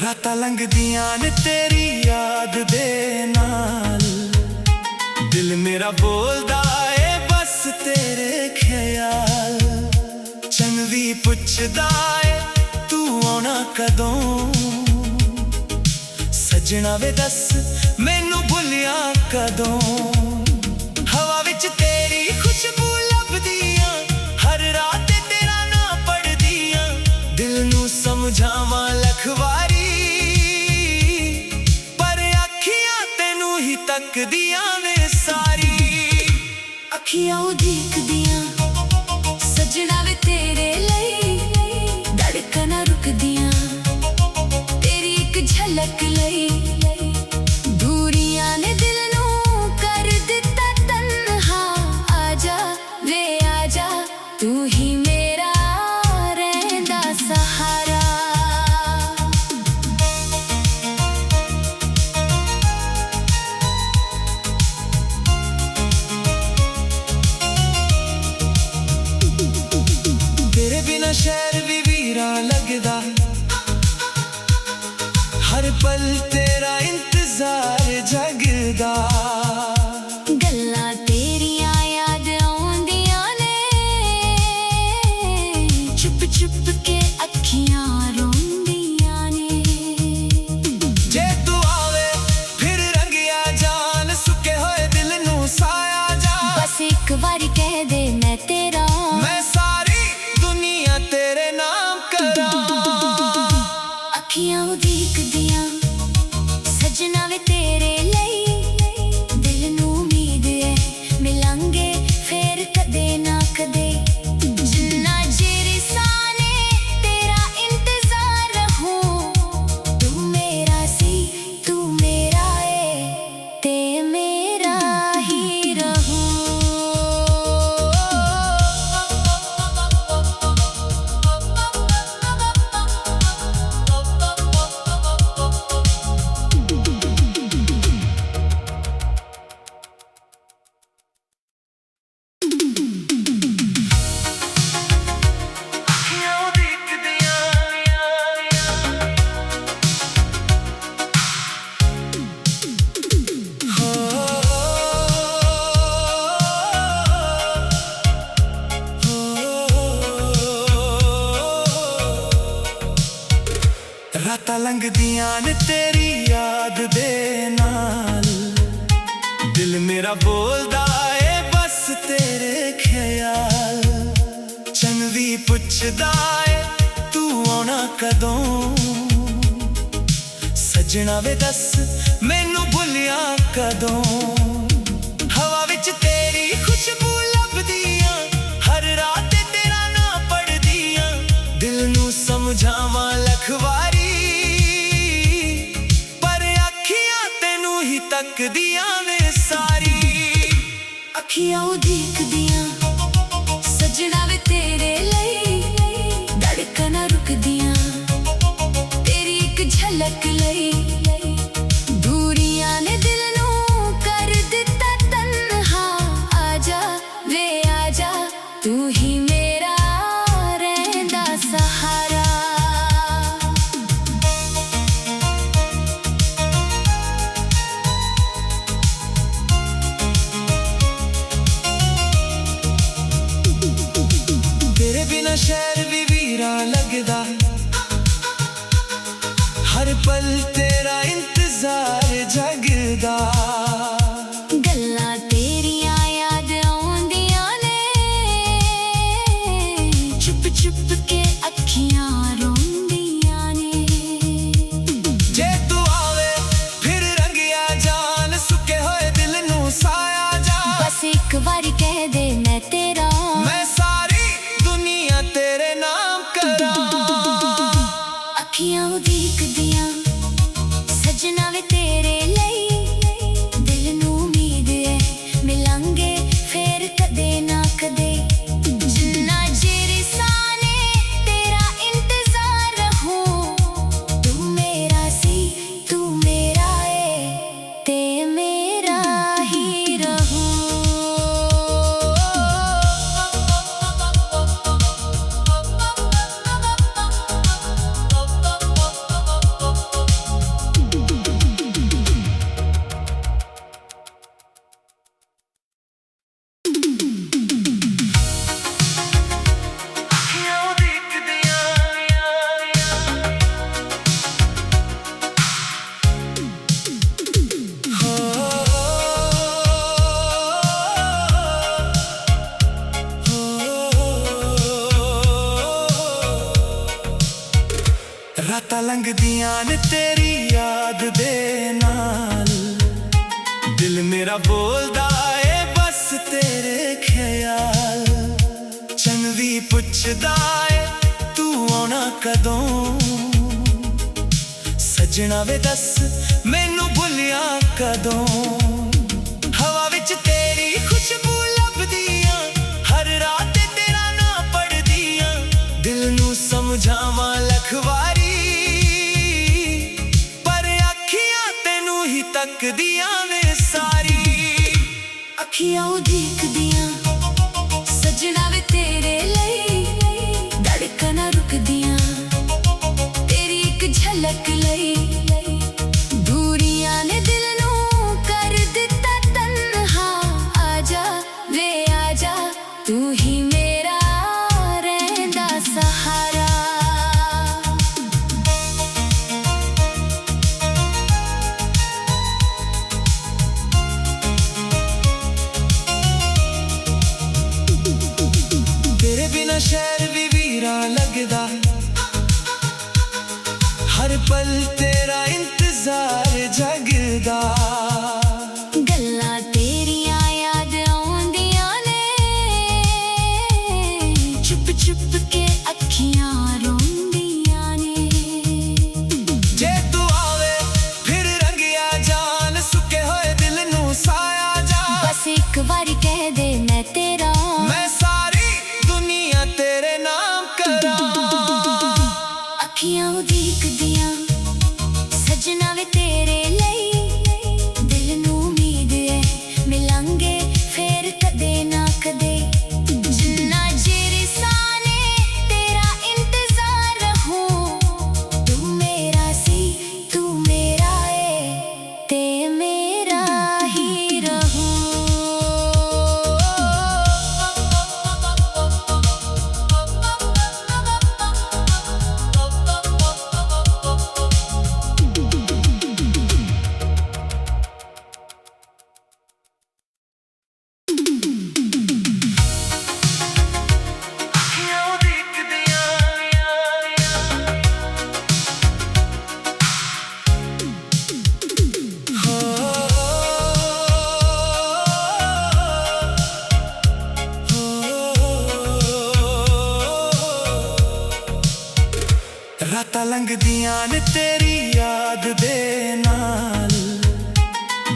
रातां लंघदियां ने तेरी याद दे नाल, दिल मेरा बोलदा ए बस तेरे ख्याल। चन भी पुछदा ए तू आना कदों, सजना वे दस मैनू भुलिया कदों। हवा विच तेरी खुशबू लभदियां, हर रात तेरा नाम पढ़दियां, दिल नू समझावां लख वारी, तकदियां ने सारी। अखियां उदीकदियां सजना वे तेरे लई, धड़कना रुकदियां तेरी एक झलक लई। दूरियां ने दिल नू कर दिता तन्हा, आजा वे आजा तू ही मेरा रहंदा सहारा। शहर भी वीरा लगदा, हर पल तेरा इंतजार जगदा। गल्लां तेरियां याद आउंदियां ने, चुप चुप के अखियां रोंदियां ने। जे तू आवे फिर रंगिया जान, सुके होए दिल नू साया जा। बस एक बारी कह दे मैं तेरा, मैं सारी दुनिया तेरे नाम करा। अखियां उदीकदियां सजना वे तेरे लई, दिल नू उम्मीद है मिलांगे फिर कदे ना कदे। जिन्ना चिर साने तेरा इंतजार रहूं, तू मेरा सी तू मेरा है ते मेरा ही रहूं। रातां लंघदियां ने तेरी याद दे नाल, दिल मेरा बोलदा ए बस तेरे ख्याल। चन भी पुछदा ए तू आना कदों, सजना वे दस मैनू भुलिया कदों। हवा विच तेरी खुशबू लभदियां, हर रात तेरा नाम पढ़दियां, दिल नू समझावां लख वारी, तकदियां ने सारी। अखियां उदीकदियां सजना वे तेरे लई, धड़कना रुकदियां तेरी एक झलक लई। दूरियां ने दिल नू कर दिता तन्हा, आजा वे आजा तू ही मेरा रहंदा सहारा। शहर भी वीरा लगदा, हर पल तेरा इंतजार जगदा। गल्लां तेरियां याद आउंदियां ने, चुप चुप के अखियां रोंदियां ने। जे तू आवे फिर रंगिया जान, सुके होए दिल नू साया जा। बस एक बारी कह दे मैं तेरा, मैं सारी दुनिया तेरे ਲੰਘਦੀਆਂ ਨੇ ਤੇਰੀ ਯਾਦ ਦੇ ਨਾਲ, ਦਿਲ ਮੇਰਾ ਬੋਲਦਾ ਏ ਬਸ ਤੇਰੇ ਖਿਆਲ। ਚੰਨ ਵੀ ਪੁੱਛਦਾ ਏ ਤੂੰ ਆਉਣਾ ਕਦੋਂ, ਸੱਜਣਾ ਵੇ ਦੱਸ ਮੈਨੂੰ ਭੁੱਲਿਆ ਕਦੋਂ। ਹਵਾ ਵਿੱਚ ਤੇਰੀ ਖੁਸ਼ਬੂ ਲੱਭਦੀਆਂ, ਹਰ ਰਾਤ ਤੇਰਾ ਨਾਂ ਪੜ੍ਹਦੀਆਂ, ਦਿਲ ਨੂੰ ਸਮਝਾਵਾਂ ਲੱਖ ਵਾਰੀ, ਪਰ ਅੱਖੀਆਂ ਤੈਨੂੰ ਹੀ ਤੱਕਦੀਆਂ ਨੇ ਸਾਰੀ। ਅੱਖੀਆਂ ਉਡੀਕਦੀਆਂ ਸੱਜਣਾ ਵੇ ਤੇਰੇ ਲਈ, ਧੜਕਣਾਂ ਰੁਕਦੀਆਂ ਤੇਰੀ ਇੱਕ ਝਲਕ ਲਈ। ਦੂਰੀਆਂ ਨੇ ਦਿਲ ਨੂੰ ਕਰ ਦਿੱਤਾ ਤਨਹਾ, ਆਜਾ ਵੇ ਆਜਾ ਤੂੰ ਹੀ ਮੇਰਾ ਰਹਿੰਦਾ ਸਹਾਰਾ। ਤੇਰੇ ਬਿਨਾ ਸ਼ਹਿਰ ਵੀ ਵੀਰਾ ਲੱਗਦਾ, ਹਰ ਪਲ ਤੇਰਾ ਇੰਤਜ਼ਾਰ ਜਗਦਾ। ਗੱਲਾਂ ਤੇਰੀਆਂ ਯਾਦ ਆਉਂਦੀਆਂ ਨੇ, ਚੁੱਪ ਚੁੱਪ ਕੇ ਅੱਖੀਆਂ ਰੋਂਦੀਆਂ ਨੇ। ਜੇ ਤੂੰ ਆਵੇ ਫਿਰ ਰੰਗਿਆ ਜਾਨ, ਸੁੱਕੇ ਹੋਏ ਦਿਲ ਨੂੰ ਸਾਇਆ ਜਾ। ਬਸ ਇੱਕ ਵਾਰੀ ਕਹਿ ਦੇ ਮੈਂ ਤੇਰਾ, ਮੈਂ ਸਾਰੀ ਦੁਨੀਆ ਤੇਰੇ ਨਾਮ ਕਰਾਂ। ਅੱਖੀਆਂ ਉਡੀਕਦੀਆਂ ਸੱਜਣਾ ਵੇ ਤੇਰੇ ਲਈ, ਦਿਲ ਨੂੰ ਉਮੀਦ ਏ ਮਿਲਾਂਗੇ ਫੇਰ ਕਦੇ ਨਾ ਕਦੇ। ਜਿੰਨਾ ਚਿਰ ਸਾਹ ਨੇ ਤੇਰਾ ਇੰਤਜ਼ਾਰ ਰਹੂੰ, ਤੂੰ ਮੇਰਾ ਸੀ ਤੂੰ ਮੇਰਾ ਏ ਤੇ ਮੇਰਾ ਹੀ ਰਹੂੰ। ਅੱਖੀਆਂ ਉਡੀਕਦੀਆਂ ਰਾਤਾਂ ਲੰਘਦੀਆਂ ਨੇ ਤੇਰੀ ਯਾਦ ਦੇ ਨਾਲ,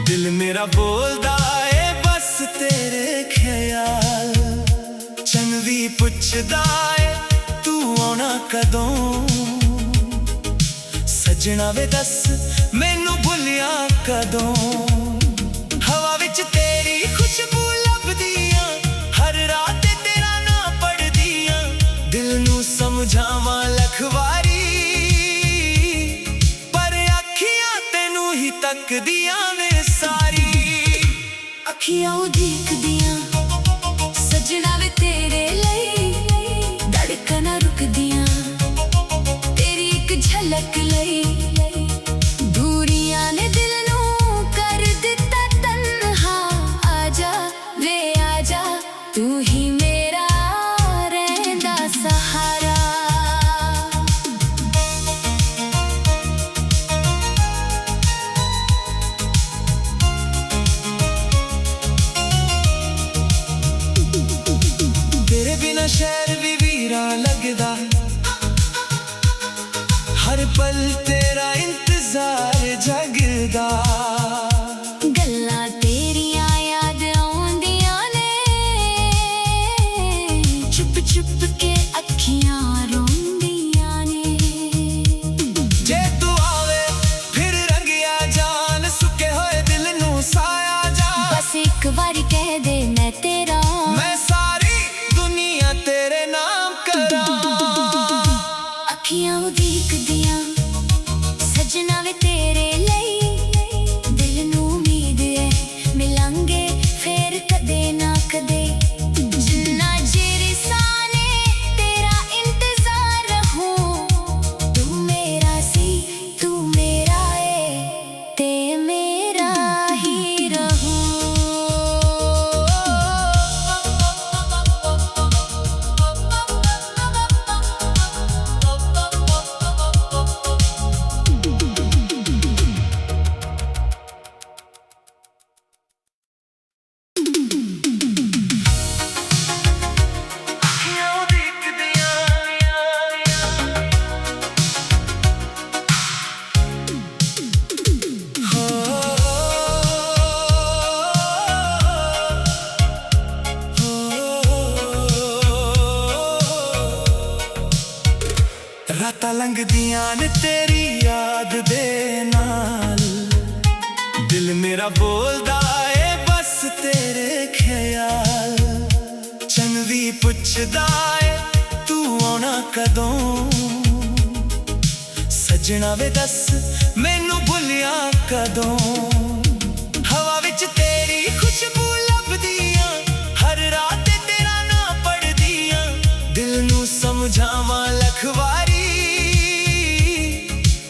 ਦਿਲ ਮੇਰਾ ਬੋਲਦਾ ਏ ਬਸ ਤੇਰੇ ਖਿਆਲ। ਚੰਨ ਵੀ ਪੁੱਛਦਾ ਏ ਤੂੰ ਆਉਣਾ ਕਦੋਂ, ਸੱਜਣਾ ਵੇ ਦੱਸ ਮੈਨੂੰ ਭੁੱਲਿਆ ਕਦੋਂ। ਹਵਾ ਵਿੱਚ ਤੇਰੀ ਖੁਸ਼ਬੂ ਲੱਭਦੀਆਂ, ਹਰ ਰਾਤ ਤੇਰਾ ਨਾਂ ਪੜ੍ਹਦੀਆਂ, ਦਿਲ ਨੂੰ ਸਮਝਾਵਾਂ ਲੱਖ ਵਾਰੀ, ਪਰ ਅੱਖੀਆਂ ਤੈਨੂੰ ਹੀ ਤੱਕਦੀਆਂ ਨੇ ਸਾਰੀ। ਅੱਖੀਆਂ ਉਡੀਕਦੀਆਂ ਸੱਜਣਾ ਵੇ ਤੇਰੇ ਲਈ, ਧੜਕਣਾਂ ਰੁਕਦੀਆਂ ਤੇਰੀ ਇੱਕ ਝਲਕ ਲਈ। ਦੂਰੀਆਂ ਨੇ ਦਿਲ ਨੂੰ ਕਰ ਦਿੱਤਾ ਤਨਹਾ, ਆਜਾ ਵੇ ਆਜਾ ਤੂੰ ਹੀ ਮੇਰਾ ਰਹਿੰਦਾ ਸਹਾਰਾ। ਤੇਰੇ ਬਿਨਾ ਸ਼ਹਿਰ ਵੀ ਵੀਰਾ ਲੱਗਦਾ, ਹਰ ਪਲ ਤੇਰਾ ਇੰਤਜ਼ਾਰ ਜਗਦਾ। ਗੱਲਾਂ ਤੇਰੀਆਂ ਯਾਦ ਆਉਂਦੀਆਂ ਨੇ, ਚੁੱਪ ਚੁੱਪ ਕੇ ਅੱਖੀਆਂ ਰੋਂਦੀਆਂ ਨੇ। ਜੇ ਤੂੰ ਆਵੇ ਫਿਰ ਰੰਗਿਆ ਜਾਨ, ਸੁੱਕੇ ਹੋਏ ਦਿਲ ਨੂੰ ਸਾਇਆ ਜਾ। ਬਸ ਇੱਕ ਵਾਰੀ ਕਹਿ ਦੇ ਮੈਂ ਤੇਰਾ, ਮੈਂ ਸਾਰੀ ਦੁਨੀਆ ਤੇਰੇ ਨਾਮ ਕਰਾਂ। ਅੱਖੀਆਂ ਉਡੀਕਦੀਆਂ ਸੱਜਣਾ ਵੇ ਤੇਰੇ ਲਈ, ਦਿਲ ਨੂੰ ਉਮੀਦ ਏ ਮਿਲਾਂਗੇ ਫੇਰ ਕਦੇ ਨਾ ਕਦੇ। ਜਿੰਨਾ ਚਿਰ ਸਾਹ ਨੇ ਰਾਤਾਂ ਲੰਘਦੀਆਂ ਨੇ ਤੇਰੀ ਯਾਦ ਦੇ ਨਾਲ, ਦਿਲ ਮੇਰਾ ਬੋਲਦਾ ਏ ਬਸ ਤੇਰੇ ਖਿਆਲ। ਚੰਨ ਵੀ ਪੁੱਛਦਾ ਏ ਤੂੰ ਆਉਣਾ ਕਦੋਂ, ਸੱਜਣਾ ਵੇ ਦੱਸ ਮੈਨੂੰ ਭੁੱਲਿਆ ਕਦੋਂ। ਹਵਾ ਵਿੱਚ ਤੇਰੀ ਖੁਸ਼ਬੂ ਲੱਭਦੀਆਂ, ਹਰ ਰਾਤ ਤੇਰਾ ਨਾਂ ਪੜ੍ਹਦੀਆਂ, ਦਿਲ ਨੂੰ ਸਮਝਾਵਾਂ ਲੱਖ ਵਾਰੀ,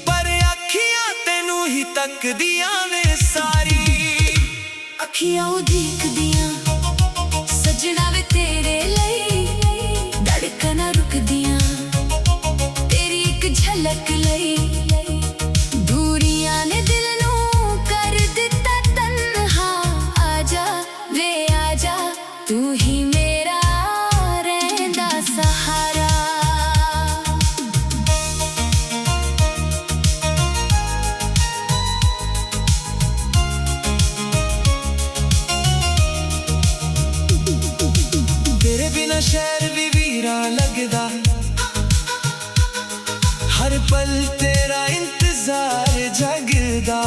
ਪਰ ਅੱਖੀਆਂ ਤੈਨੂੰ ਹੀ ਤੱਕਦੀਆਂ ਨੇ ਸਾਰੀ। ਅੱਖੀਆਂ ਉਡੀਕਦੀਆਂ ਸੱਜਣਾ ਵੇ ਤੇਰੇ ਲਈ, ਧੜਕਣਾਂ ਰੁਕਦੀਆਂ ਤੇਰੀ ਇੱਕ ਝਲਕ ਲਈ। ਦੂਰੀਆਂ ਨੇ ਦਿਲ ਨੂੰ ਕਰ ਦਿੱਤਾ ਤਨਹਾ, ਆਜਾ ਵੇ ਆਜਾ ਤੂੰ ਹੀ ਮੇਰਾ ਰਹਿੰਦਾ ਸਹਾਰਾ। ਤੇਰੇ ਬਿਨਾ ਸ਼ਹਿਰ ਵੀ ਵੀਰਾ ਲੱਗਦਾ, ਹਰ ਪਲ ਤੇਰਾ ਇੰਤਜ਼ਾਰ ਜਗਦਾ।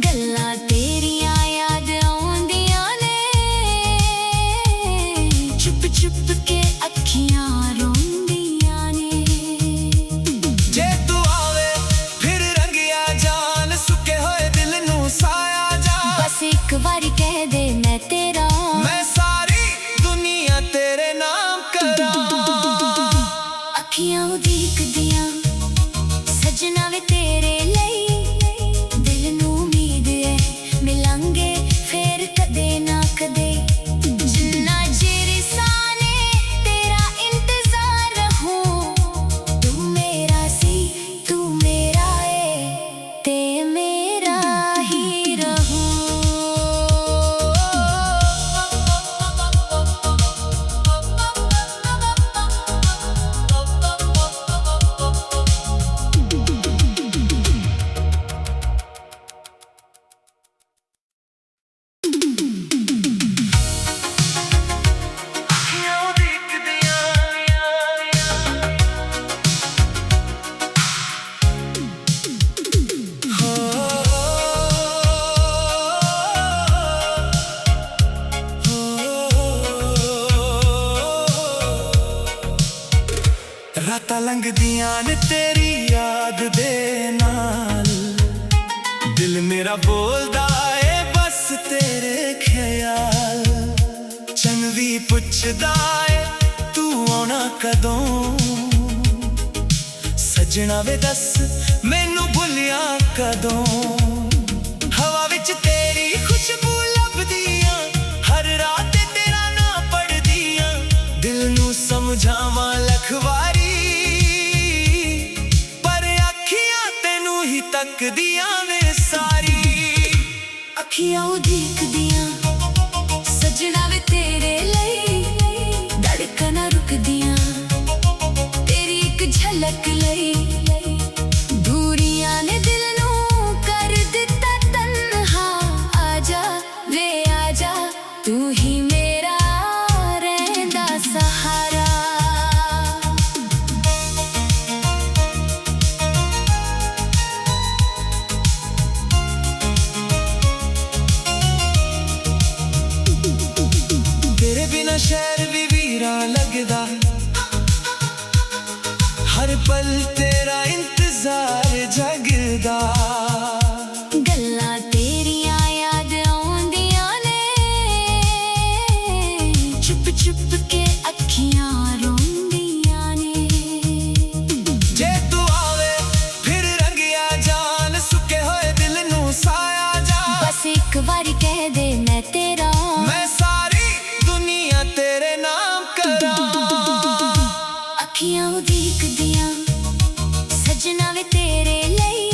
ਗੱਲਾਂ ਤੇਰੀਆਂ ਯਾਦ ਆਉਂਦੀਆਂ ਨੇ, ਚੁੱਪ ਚੁੱਪ ਕੇ ਅੱਖੀਆਂ ਰੋਂਦੀਆਂ ਨੇ। ਜੇ ਤੂੰ ਆਵੇ ਫਿਰ ਰੰਗਿਆ ਜਾਨ, ਸੁੱਕੇ ਹੋਏ ਦਿਲ ਨੂੰ ਸਾਇਆ ਜਾ। ਬਸ ਇੱਕ ਵਾਰੀ ਕਹਿ ਦੇ ਮੈਂ ਤੇਰਾ, ਮੈਂ ਸਾਰੀ ਦੁਨੀਆ ਤੇਰੇ ਨਾਮ ਕਰਾਂ। ਅੱਖੀਆਂ ਉਡੀਕਦੀਆਂ ਸੱਜਣਾ ਵੇ ਤੇਰੇ ਲਈ, ਦਿਲ ਨੂੰ ਉਮੀਦ ਏ ਮਿਲਾਂਗੇ ਫੇਰ ਕਦੇ ਨਾ ਕਦੇ। ਜਿੰਨਾ ਚਿਰ ਸਾਹ ਨੇ ਤੇਰਾ ਇੰਤਜ਼ਾਰ ਰਹੂੰ, ਤੂੰ ਮੇਰਾ ਸੀ ਤੂੰ ਮੇਰਾ ਏ ਤੇ ਮੇਰਾ ਹੀ ਰਹੂੰ। ਰਾਤਾਂ ਲੰਘਦੀਆਂ ਨੇ ਤੇਰੀ ਯਾਦ ਦੇ ਨਾਲ, ਦਿਲ ਮੇਰਾ ਬੋਲਦਾ ਏ ਬਸ ਤੇਰੇ ਖਿਆਲ। ਚੰਨ ਵੀ ਪੁੱਛਦਾ ਏ ਤੂੰ ਆਉਣਾ ਕਦੋਂ, ਸੱਜਣਾ ਵੇ ਦੱਸ ਮੈਨੂੰ ਭੁੱਲਿਆ ਕਦੋਂ। ਹਵਾ ਵਿੱਚ ਤੇਰੀ ਖੁਸ਼ਬੂ ਲੱਭਦੀਆਂ, ਹਰ ਰਾਤ ਤੇਰਾ ਨਾਂ ਪੜ੍ਹਦੀਆਂ, ਦਿਲ ਨੂੰ ਸਮਝਾਵਾਂ ਲੱਖ ਵਾਰੀ, ਪਰ ਅੱਖੀਆਂ ਤੈਨੂੰ ਹੀ ਤੱਕਦੀਆਂ ਨੇ ਸਾਰੀ। ਅੱਖੀਆਂ ਉਡੀਕਦੀਆਂ ਸੱਜਣਾ ਵੇ ਤੇਰੇ ਲਈ, ਧੜਕਣਾਂ ਰੁਕਦੀਆਂ ਤੇਰੀ ਇੱਕ ਝਲਕ ਲਈ। ਦੂਰੀਆਂ ਨੇ ਦਿਲ ਨੂੰ ਕਰ ਦਿੱਤਾ ਤਨਹਾ, ਆਜਾ ਵੇ ਆਜਾ ਤੂੰ ਹੀ ਮੇਰਾ ਰਹਿੰਦਾ ਸਹਾਰਾ। ਤੇਰੇ ਬਿਨਾ ਸ਼ਹਿਰ ਵੀ ਵੀਰਾ ਲੱਗਦਾ, ਹਰ ਪਲ ਤੇਰਾ ਇੰਤਜ਼ਾਰ ਜਗਦਾ। ਗੱਲਾਂ ਤੇਰੀਆਂ ਯਾਦ ਆਉਂਦੀਆਂ ਨੇ, ਚੁੱਪ ਚੁੱਪ ਕੇ ਅੱਖੀਆਂ ਰੋਂਦੀਆਂ ਨੇ। ਜੇ ਤੂੰ ਆਵੇ ਫਿਰ ਰੰਗਿਆ ਜਾਨ, ਸੁੱਕੇ ਹੋਏ ਦਿਲ ਨੂੰ ਸਾਇਆ ਜਾ। ਬਸ ਇੱਕ ਵਾਰੀ ਕਹਿ ਦੇ ਮੈਂ ਤੇਰਾ, ਮੈਂ ਸਾਰੀ ਦੁਨੀਆ ਤੇਰੇ ਨਾਮ ਕਰਾਂ। ਅੱਖੀਆਂ ਉਡੀਕਦੀਆਂ ਸੱਜਣਾ ਵੇ ਤੇਰੇ ਲਈ,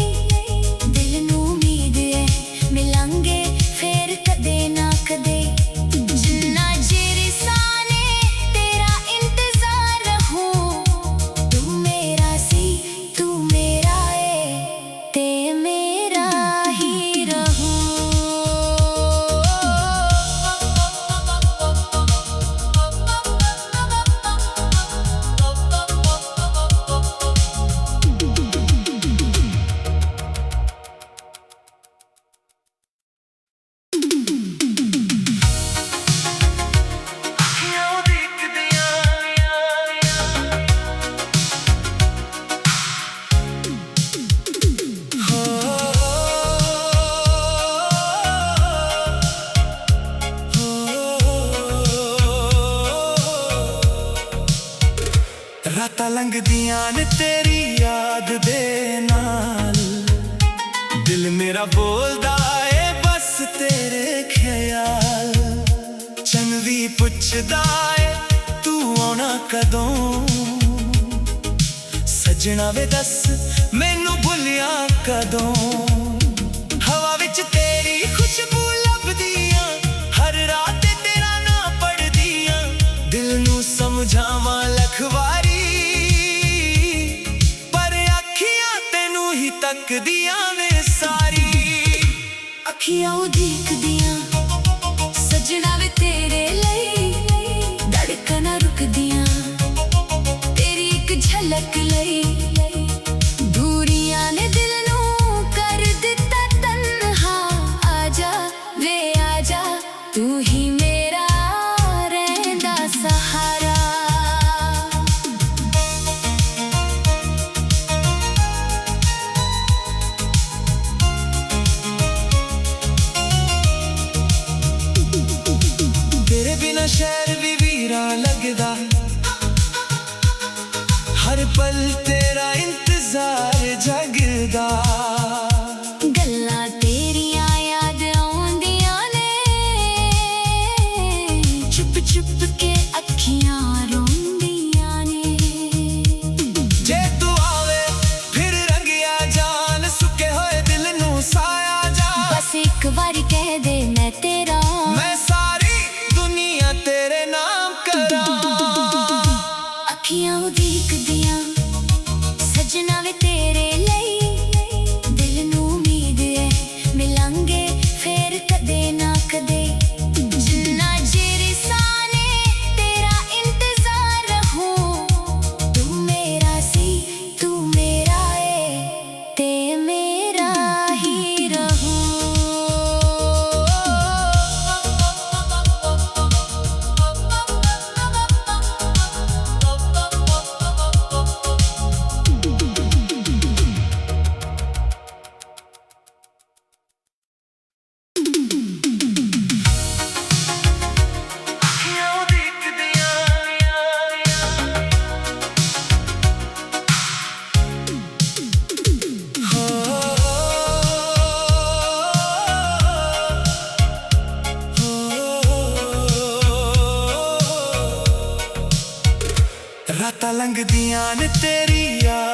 ਦਿਲ ਨੂੰ ਉਮੀਦ ਏ ਮਿਲਾਂਗੇ ਫੇਰ ਕਦੇ ਨਾ ਕਦੇ। ਜਿੰਨਾ ਚਿਰ ਸਾਹ ਨੇ ਤੇਰਾ ਇੰਤਜ਼ਾਰ ਰਹੂੰ, ਤੂੰ ਮੇਰਾ ਸੀ ਤੂੰ ਮੇਰਾ ਏ ਤੇ ਮੇਰਾ ਹੀ ਰਹੂੰ। ਰਾਤਾਂ ਲੰਘਦੀਆਂ ਨੇ ਤੇਰੀ ਯਾਦ ਦੇ ਨਾਲ, ਦਿਲ ਮੇਰਾ ਬੋਲਦਾ ਏ ਬਸ ਤੇਰੇ ਖਿਆਲ। ਚੰਨ ਵੀ ਪੁੱਛਦਾ ਏ ਤੂੰ ਆਉਣਾ ਕਦੋਂ, ਸੱਜਣਾ ਵੇ ਦੱਸ ਮੈਨੂੰ ਭੁੱਲਿਆ ਕਦੋਂ। ਹਵਾ ਵਿੱਚ ਤੇਰੀ ਖੁਸ਼ਬੂ ਲੱਭਦੀਆਂ, ਹਰ ਰਾਤ ਤੇਰਾ ਨਾਂ ਪੜ੍ਹਦੀਆਂ, ਦਿਲ ਨੂੰ ਸਮਝਾਵਾਂ ਲੱਖ ਵਾਰੀ ਪਰ ਅੱਖੀਆਂ ਤੈਨੂੰ ਹੀ ਤੱਕਦੀਆਂ ਨੇ ਸਾਰੀ। ਅੱਖੀਆਂ ਉਡੀਕਦੀਆਂ ਸੱਜਣਾ ਵੇ ਤੇਰੇ ਲਈ, ਧੜਕਣਾਂ ਰੁਕਦੀਆਂ ਤੇਰੀ ਇੱਕ ਝਲਕ ਲਈ। ਦੂਰੀਆਂ ਨੇ ਦਿਲ ਨੂੰ ਕਰ ਦਿੱਤਾ ਤਨਹਾ, ਆਜਾ ਵੇ ਆਜਾ ਤੂੰ ਹੀ ਮੇਰਾ ਰਹਿੰਦਾ ਸਹਾਰਾ। ਤੇਰੇ ਬਿਨਾ ਸ਼ਹਿਰ ਵੀ ਵੀਰਾ ਲੱਗਦਾ, ਹਰ ਪਲ ਤੇਰਾ ਇੰਤਜ਼ਾਰ ਜਗਦਾ। ਗੱਲਾਂ ਤੇਰੀਆਂ ਯਾਦ ਆਉਂਦੀਆਂ ਨੇ, ਚੁੱਪ ਚੁੱਪ ਕੇ ਅੱਖੀਆਂ ਰੋਂਦੀਆਂ ਨੇ। ਜੇ ਤੂੰ ਆਵੇ ਫਿਰ ਰੰਗਿਆ ਜਾਨ, ਸੁੱਕੇ ਹੋਏ ਦਿਲ ਨੂੰ ਸਾਇਆ ਜਾ। ਬਸ ਇੱਕ ਵਾਰੀ ਕਹਿ ਦੇ ਮੈਂ ਤੇਰਾ, ਮੈਂ ਸਾਰੀ ਦੁਨੀਆ ਤੇਰੇ ਨਾਮ ਕਰਾਂ। ਅੱਖੀਆਂ ਉਡੀਕਦੀਆਂ ਸੱਜਣਾ ਵੇ ਤੇਰੇ ਲਈ, ਦਿਲ ਨੂੰ ਉਮੀਦ ਏ ਮਿਲਾਂਗੇ ਫੇਰ ਕਦੇ ਨਾ ਕਦੇ। ਜਿੰਨਾ ਚਿਰ ਸਾਹ ਨੇ ਤੇਰਾ ਇੰਤਜ਼ਾਰ ਰਹੂੰ, ਤੂੰ ਮੇਰਾ ਸੀ ਤੂੰ ਮੇਰਾ ਏ ਤੇ ਮੇਰਾ ਹੀ ਰਹੂੰ। ਰਾਤਾਂ ਲੰਘਦੀਆਂ ਨੇ ਤੇਰੀ ਯਾਦ